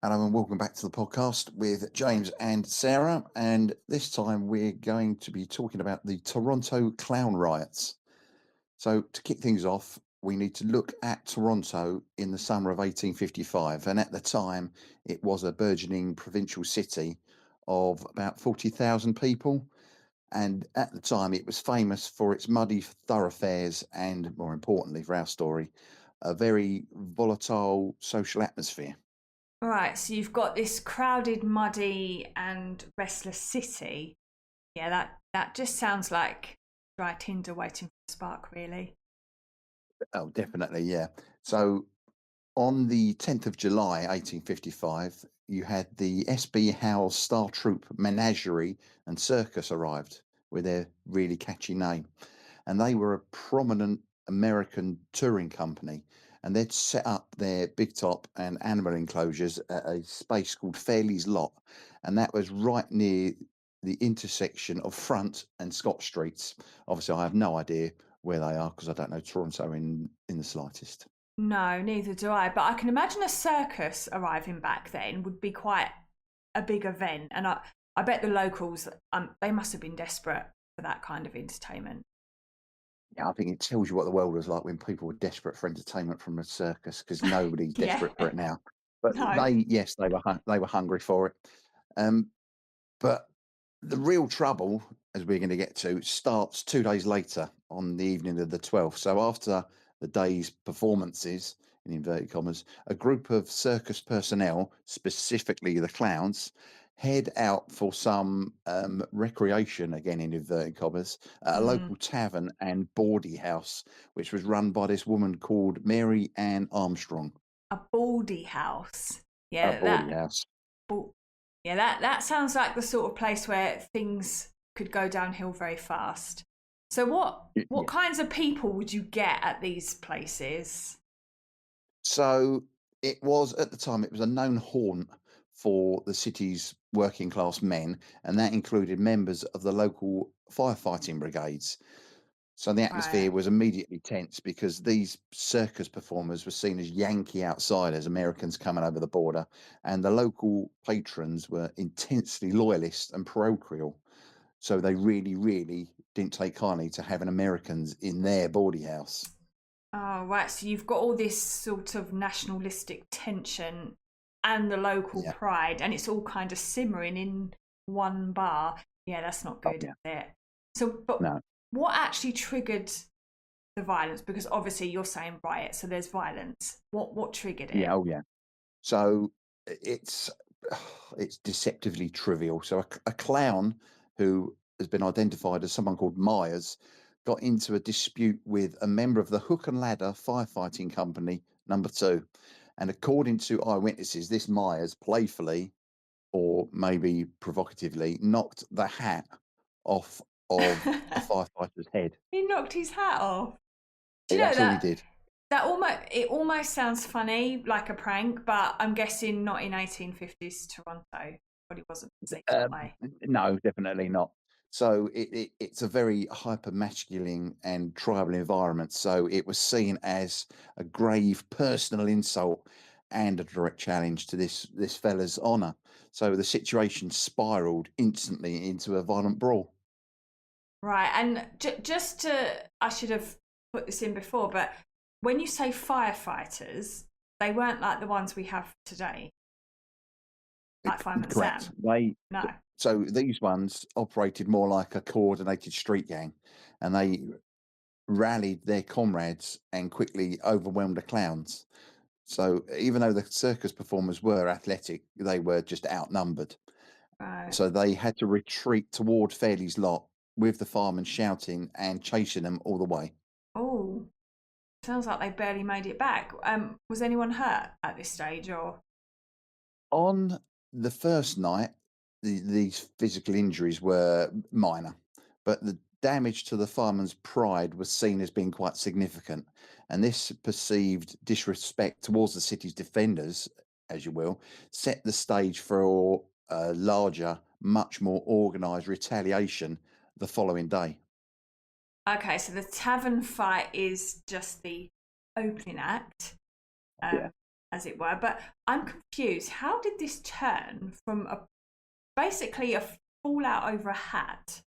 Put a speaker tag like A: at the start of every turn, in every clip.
A: Hello and welcome back to the podcast with James and Sarah. And this time we're going to be talking about the Toronto clown riots. So, to kick things off, we need to look at Toronto in the summer of 1855. And at the time, it was a burgeoning provincial city of about 40,000 people. And at the time, it was famous for its muddy thoroughfares and, more importantly for our story, a very volatile social atmosphere.
B: All right, so you've got this crowded, muddy, and restless city. Yeah, that just sounds like dry tinder waiting for a spark, really.
A: Oh, definitely, yeah. So on the 10th of July, 1855, you had the S.B. Howe's Star Troop Menagerie and Circus arrived with their really catchy name. And they were a prominent American touring company. And they'd set up their big top and animal enclosures at a space called Fairley's Lot. And that was right near the intersection of Front and Scott Streets. Obviously, I have no idea where they are because I don't know Toronto in the slightest.
B: No, neither do I. But I can imagine a circus arriving back then would be quite a big event, and I bet the locals they must have been desperate for that kind of entertainment.
A: Yeah, I think it tells you what the world was like when people were desperate for entertainment from a circus because nobody's
B: Yeah,
A: desperate for it now. But
B: no.
A: yes, they were hungry for it. Um, but the real trouble, as we're going to get to, starts 2 days later on the evening of the 12th. So after the day's performances, in inverted commas, a group of circus personnel, specifically the clowns, head out for some recreation, again in inverted commas, at a
B: Mm,
A: local tavern and bawdy house, which was run by this woman called Mary Ann Armstrong.
B: a baldy house.
A: A
B: Yeah,
A: bawdy house.
B: bal- that sounds like the sort of place where things could go downhill very fast. So what
A: Yeah.
B: kinds of people would you get at these places?
A: So it was at the time it was a known haunt for the city's working class men, and that included members of the local firefighting brigades. So the atmosphere
B: Right.
A: was immediately tense because these circus performers were seen as Yankee outsiders, Americans coming over the border, and the local patrons were intensely loyalist and parochial. So they really, really didn't take kindly to having Americans in their bawdy house.
B: Oh, right. So you've got all this sort of nationalistic tension and the local
A: Yeah.
B: pride, and it's all kind of simmering in one bar. Yeah, that's not
A: Oh
B: good, is
A: yeah.
B: it? So, but
A: No.
B: what actually triggered the violence? Because obviously you're saying riot, so there's violence. What triggered it?
A: Yeah. Oh yeah. So it's it's deceptively trivial. So a clown who has been identified as someone called Myers got into a dispute with a member of the Hook and Ladder Firefighting Company Number Two, and according to eyewitnesses, this Myers playfully or maybe provocatively knocked the hat off of a firefighter's head.
B: He knocked his hat off. Do you know
A: That's all he
B: that
A: did.
B: that almost sounds funny, like a prank, but I'm guessing not in 1850s Toronto. Probably wasn't perceived that
A: Um,
B: way.
A: no, definitely not. So it's a very hyper masculine and tribal environment. So it was seen as a grave personal insult and a direct challenge to this fella's honour. So the situation spiraled instantly into a violent brawl.
B: Right, and just to, I should have put this in before, but when you say firefighters, they weren't like the ones we have today, like Fireman
A: Correct.
B: Sam.
A: They
B: No.
A: so these ones operated more like a coordinated street gang, and they rallied their comrades and quickly overwhelmed the clowns. So even though the circus performers were athletic, they were just outnumbered.
B: Right.
A: So they had to retreat toward Fairley's Lot with the firemen shouting and chasing them all the way.
B: Oh, sounds like they barely made it back. Was anyone hurt at this stage, or?
A: On the first night, these physical injuries were minor, but the damage to the fireman's pride was seen as being quite significant. And this perceived disrespect towards the city's defenders, as you will, set the stage for a larger, much more organised retaliation the following day.
B: Okay, so the tavern fight is just the opening act.
A: Yeah.
B: as it were. But I'm confused. How did this turn from basically a fallout over a hat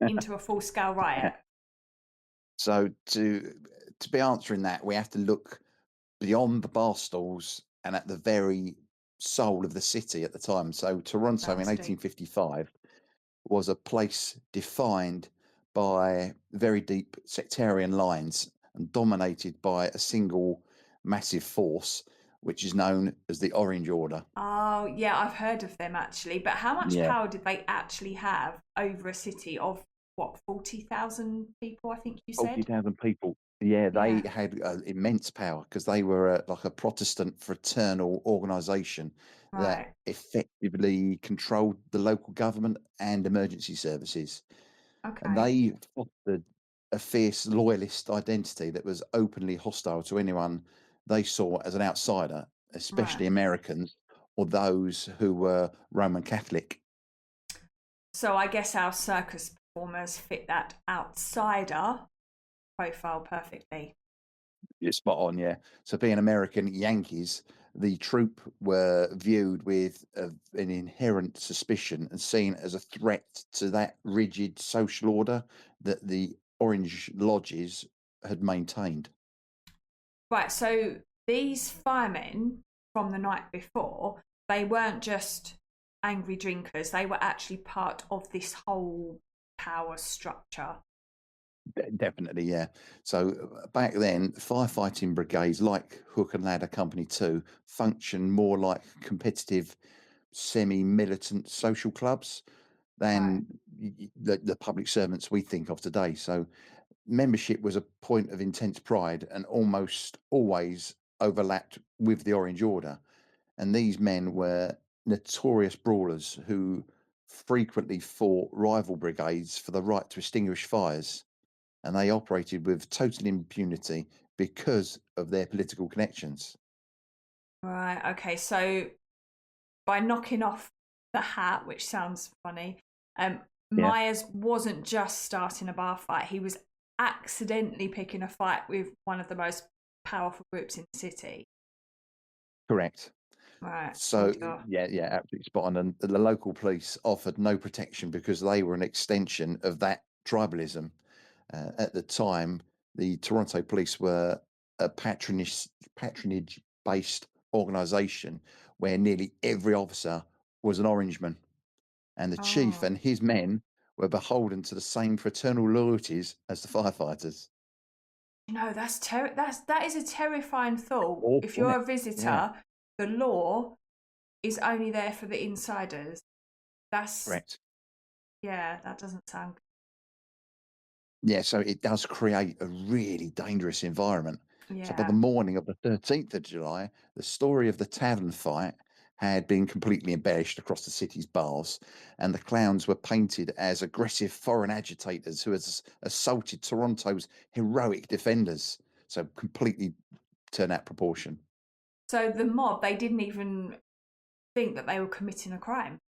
B: into a full scale riot?
A: So to be answering that, we have to look beyond the bar stools and at the very soul of the city at the time. So Toronto in
B: Sounds deep.
A: 1855 was a place defined by very deep sectarian lines and dominated by a single massive force, which is known as the Orange Order.
B: Oh, yeah, I've heard of them actually. But how much
A: Yeah,
B: power did they actually have over a city of what, 40,000 people, I think you said?
A: 40,000 people. Yeah, they
B: Yeah,
A: had immense power because they were like a Protestant fraternal organisation that
B: right.
A: effectively controlled the local government and emergency services. And
B: Okay,
A: they fostered a fierce loyalist identity that was openly hostile to anyone they saw as an outsider,
B: right.
A: especially Americans or those who were Roman Catholic.
B: So I guess our circus performers fit that outsider profile perfectly.
A: You're spot on, yeah. So being American Yankees, the troop were viewed with an inherent suspicion and seen as a threat to that rigid social order that the Orange Lodges had maintained.
B: Right, so these firemen from the night before, they weren't just angry drinkers, they were actually part of this whole power structure.
A: Definitely, yeah. So back then, firefighting brigades like Hook and Ladder Company 2 functioned more like competitive, semi-militant social clubs
B: Right,
A: than the public servants we think of today. So membership was a point of intense pride and almost always overlapped with the Orange Order. And these men were notorious brawlers who frequently fought rival brigades for the right to extinguish fires. And they operated with total impunity because of their political connections.
B: right, okay. So by knocking off the hat, which sounds funny,
A: Yeah,
B: Myers wasn't just starting a bar fight, he was accidentally picking a fight with one of the most powerful groups in the city.
A: correct.
B: Right, oh
A: So
B: dear.
A: yeah, absolutely spot on. And the local police offered no protection because they were an extension of that tribalism. At the time, the Toronto police were a patronage based organisation where nearly every officer was an Orangeman, and the chief
B: Oh.
A: and his men were beholden to the same fraternal loyalties as the firefighters.
B: That is a terrifying thought.
A: Awful,
B: If
A: isn't
B: you're
A: it?
B: a
A: Yeah,
B: visitor, the law is only there for the insiders. That's
A: correct.
B: yeah, that doesn't sound
A: Yeah, so it does create a really dangerous environment. So by the
B: yeah.
A: morning of the 13th of July, the story of the tavern fight had been completely embellished across the city's bars, and the clowns were painted as aggressive foreign agitators who had assaulted Toronto's heroic defenders. So completely turned out proportion.
B: So the mob, they didn't even think that they were committing a crime.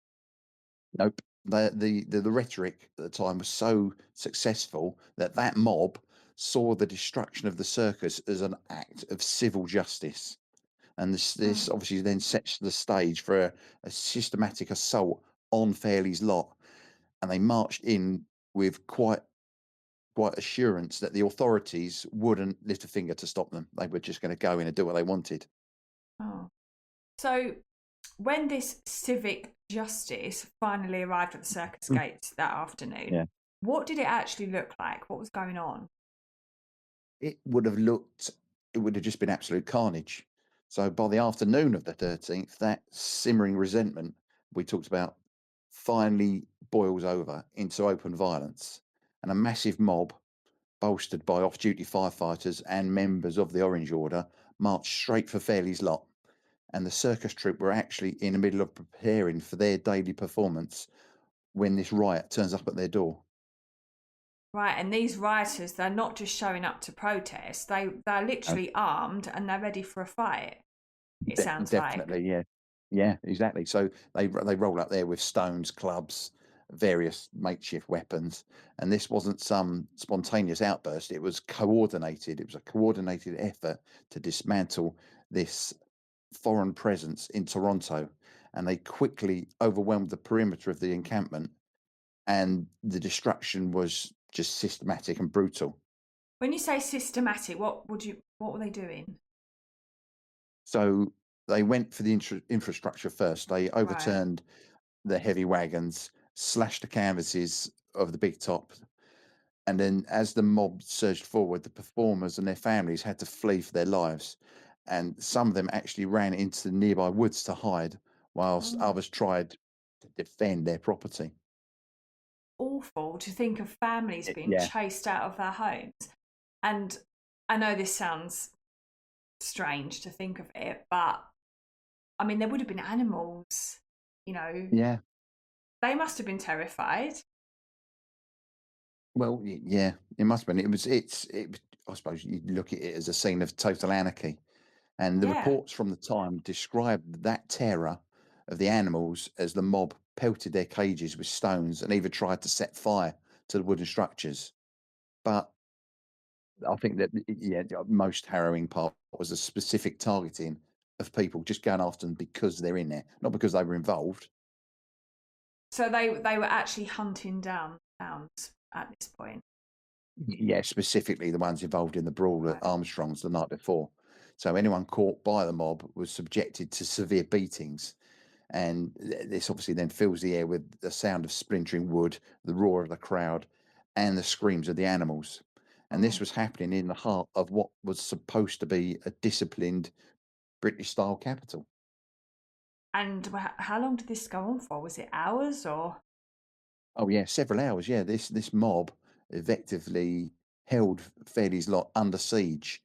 A: Nope. The rhetoric at the time was so successful that that mob saw the destruction of the circus as an act of civil justice. And this
B: Mm.
A: obviously then sets the stage for a systematic assault on Fairlie's lot. And they marched in with quite assurance that the authorities wouldn't lift a finger to stop them. They were just going to go in and do what they wanted.
B: Oh. So when this civic justice finally arrived at the circus
A: Mm.
B: gates that afternoon,
A: Yeah.
B: what did it actually look like? What was going on?
A: It would have looked it would have just been absolute carnage. So by the afternoon of the 13th, that simmering resentment we talked about finally boils over into open violence, and a massive mob, bolstered by off-duty firefighters and members of the Orange Order, marched straight for Fairlie's lot. And the circus troupe were actually in the middle of preparing for their daily performance when this riot turns up at their door.
B: Right, and these rioters, they're not just showing up to protest. They're literally armed and they're ready for a fight. It sounds like.
A: Definitely, yeah. Yeah, exactly. So they roll up there with stones, clubs, various makeshift weapons, and this wasn't some spontaneous outburst. It was coordinated. It was a coordinated effort to dismantle this foreign presence in Toronto, and they quickly overwhelmed the perimeter of the encampment, and the destruction was just systematic and brutal.
B: When you say systematic, what were they doing?
A: So they went for the infrastructure first. They
B: Right.
A: overturned the heavy wagons, slashed the canvases of the big top, and then as the mob surged forward, the performers and their families had to flee for their lives. And some of them actually ran into the nearby woods to hide, whilst
B: Oh,
A: others tried to defend their property.
B: awful to think of families being
A: Yeah,
B: chased out of their homes. And I know this sounds strange to think of it, but I mean, there would have been animals, you know,
A: yeah.
B: they must have been terrified.
A: Well, yeah, it must have been. I suppose you look at it as a scene of total anarchy. And the
B: Yeah.
A: reports from the time described that terror of the animals as the mob pelted their cages with stones and even tried to set fire to the wooden structures. But I think that, yeah, the most harrowing part was the specific targeting of people just going after them because they're in there, not because they were involved.
B: So they were actually hunting down hounds at this point.
A: Yeah, specifically the ones involved in the brawl at
B: Right.
A: Armstrong's the night before. So anyone caught by the mob was subjected to severe beatings. And this obviously then fills the air with the sound of splintering wood, the roar of the crowd, and the screams of the animals. And this
B: Oh.
A: was happening in the heart of what was supposed to be a disciplined British style capital.
B: And how long did this go on for? Was it hours or?
A: Oh yeah, several hours. Yeah, this mob effectively held Fairlie's lot under siege,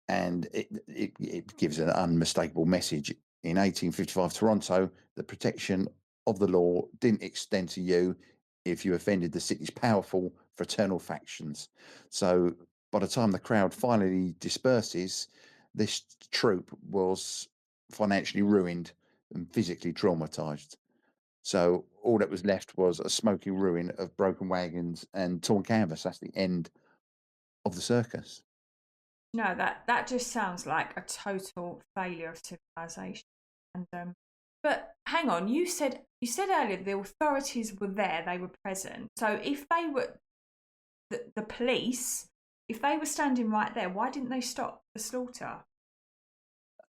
A: and it gives an unmistakable message. In 1855 Toronto, the protection of the law didn't extend to you if you offended the city's powerful fraternal factions. So by the time the crowd finally disperses, this troop was financially ruined and physically traumatized. So all that was left was a smoking ruin of broken wagons and torn canvas. That's the end of the circus.
B: No, that just sounds like a total failure of civilization. And but hang on, you said earlier the authorities were there, they were present. So if they were the police, if they were standing right there, why didn't they stop the slaughter?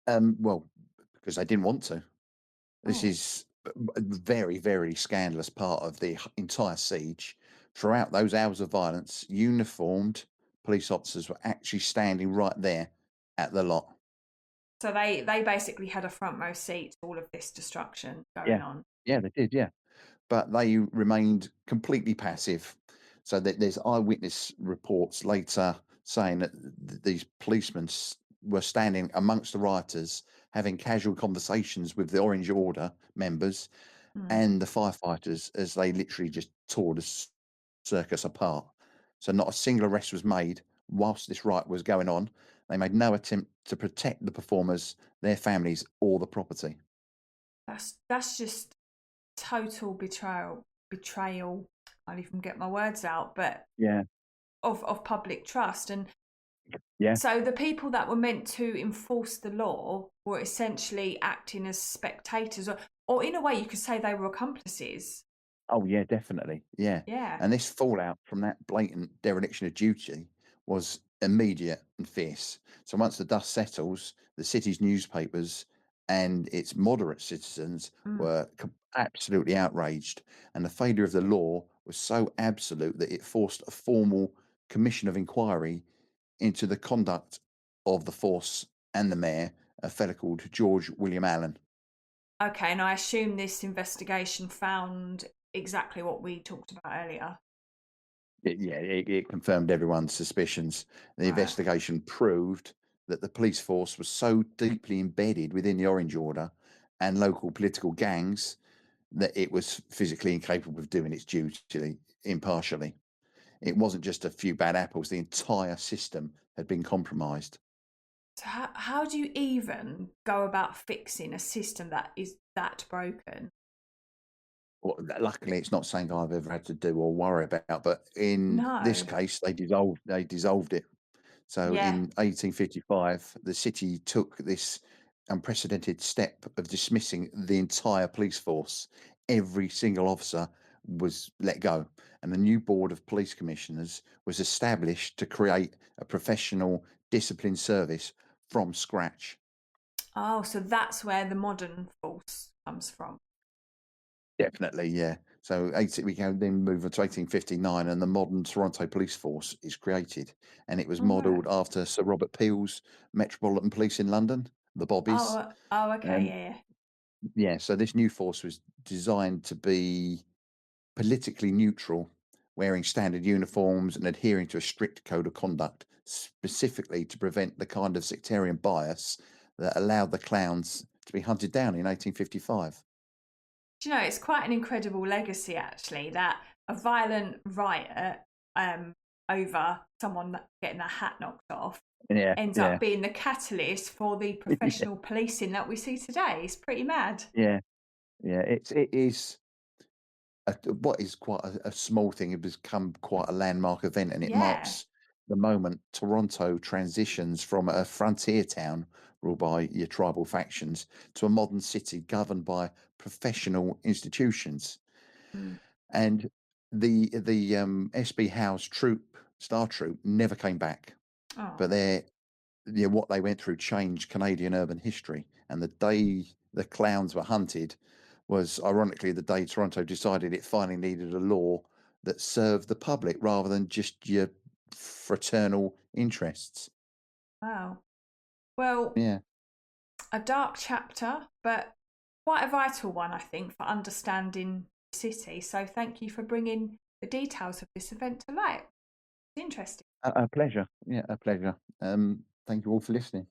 A: Well, because they didn't want to. This
B: Oh,
A: is a very, very scandalous part of the entire siege. Throughout those hours of violence, uniformed police officers were actually standing right there at the lot.
B: so they basically had a front row seat to all of this destruction going
A: Yeah.
B: on.
A: Yeah, they did. Yeah. But they remained completely passive. So that there's eyewitness reports later saying that these policemen were standing amongst the rioters, having casual conversations with the Orange Order members
B: Mm.
A: and the firefighters as they literally just tore the circus apart. So not a single arrest was made whilst this riot was going on. They made no attempt to protect the performers, their families, or the property.
B: That's just total betrayal. I can't even get my words out, but
A: Yeah,
B: of public trust. And
A: yeah.
B: so the people that were meant to enforce the law were essentially acting as spectators, or in a way, you could say they were accomplices.
A: Oh, yeah, definitely. Yeah.
B: Yeah.
A: And this fallout from that blatant dereliction of duty was immediate and fierce. So once the dust settles, the city's newspapers and its moderate citizens
B: Mm.
A: were absolutely outraged. And the failure of the law was so absolute that it forced a formal commission of inquiry into the conduct of the force and the mayor, a fellow called George William Allen.
B: Okay, and I assume this investigation found exactly what we talked about earlier.
A: It confirmed everyone's suspicions. The
B: Right.
A: investigation proved that the police force was so deeply embedded within the Orange Order and local political gangs that it was physically incapable of doing its duty impartially. It wasn't just a few bad apples, the entire system had been compromised.
B: So how do you even go about fixing a system that is that broken?
A: Well, luckily, it's not something I've ever had to do or worry about. But in this
B: No.
A: case, they dissolved it. So
B: Yeah.
A: in 1855, the city took this unprecedented step of dismissing the entire police force. Every single officer was let go, and a new board of police commissioners was established to create a professional discipline service from scratch.
B: Oh, so that's where the modern force comes from.
A: Definitely, yeah. So 18, we can then move on to 1859, and the modern Toronto Police Force is created, and it was
B: All right.
A: modelled after Sir Robert Peel's Metropolitan Police in London, the
B: Oh,
A: Bobbies.
B: oh, okay,
A: Um,
B: yeah, yeah.
A: yeah, so this new force was designed to be politically neutral, wearing standard uniforms and adhering to a strict code of conduct, specifically to prevent the kind of sectarian bias that allowed the clowns to be hunted down in 1855.
B: Do you know, it's quite an incredible legacy actually that a violent riot um, over someone getting their hat knocked off
A: Yeah,
B: ends up
A: yeah,
B: being the catalyst for the professional policing that we see today. It's pretty mad.
A: yeah, yeah. It is what is quite a small thing. It has become quite a landmark event, and it
B: Yeah.
A: marks the moment Toronto transitions from a frontier town ruled by your tribal factions to a modern city governed by professional institutions.
B: Mm.
A: And the SB Howe's Star Troop, never came back. But
B: Oh,
A: they're yeah, what they went through changed Canadian urban history. And the day the clowns were hunted was ironically the day Toronto decided it finally needed a law that served the public rather than just your fraternal interests.
B: wow. Well,
A: Yeah,
B: a dark chapter, but quite a vital one, I think, for understanding the city. So thank you for bringing the details of this event to light. It's interesting.
A: a pleasure. Yeah, a pleasure. Thank you all for listening.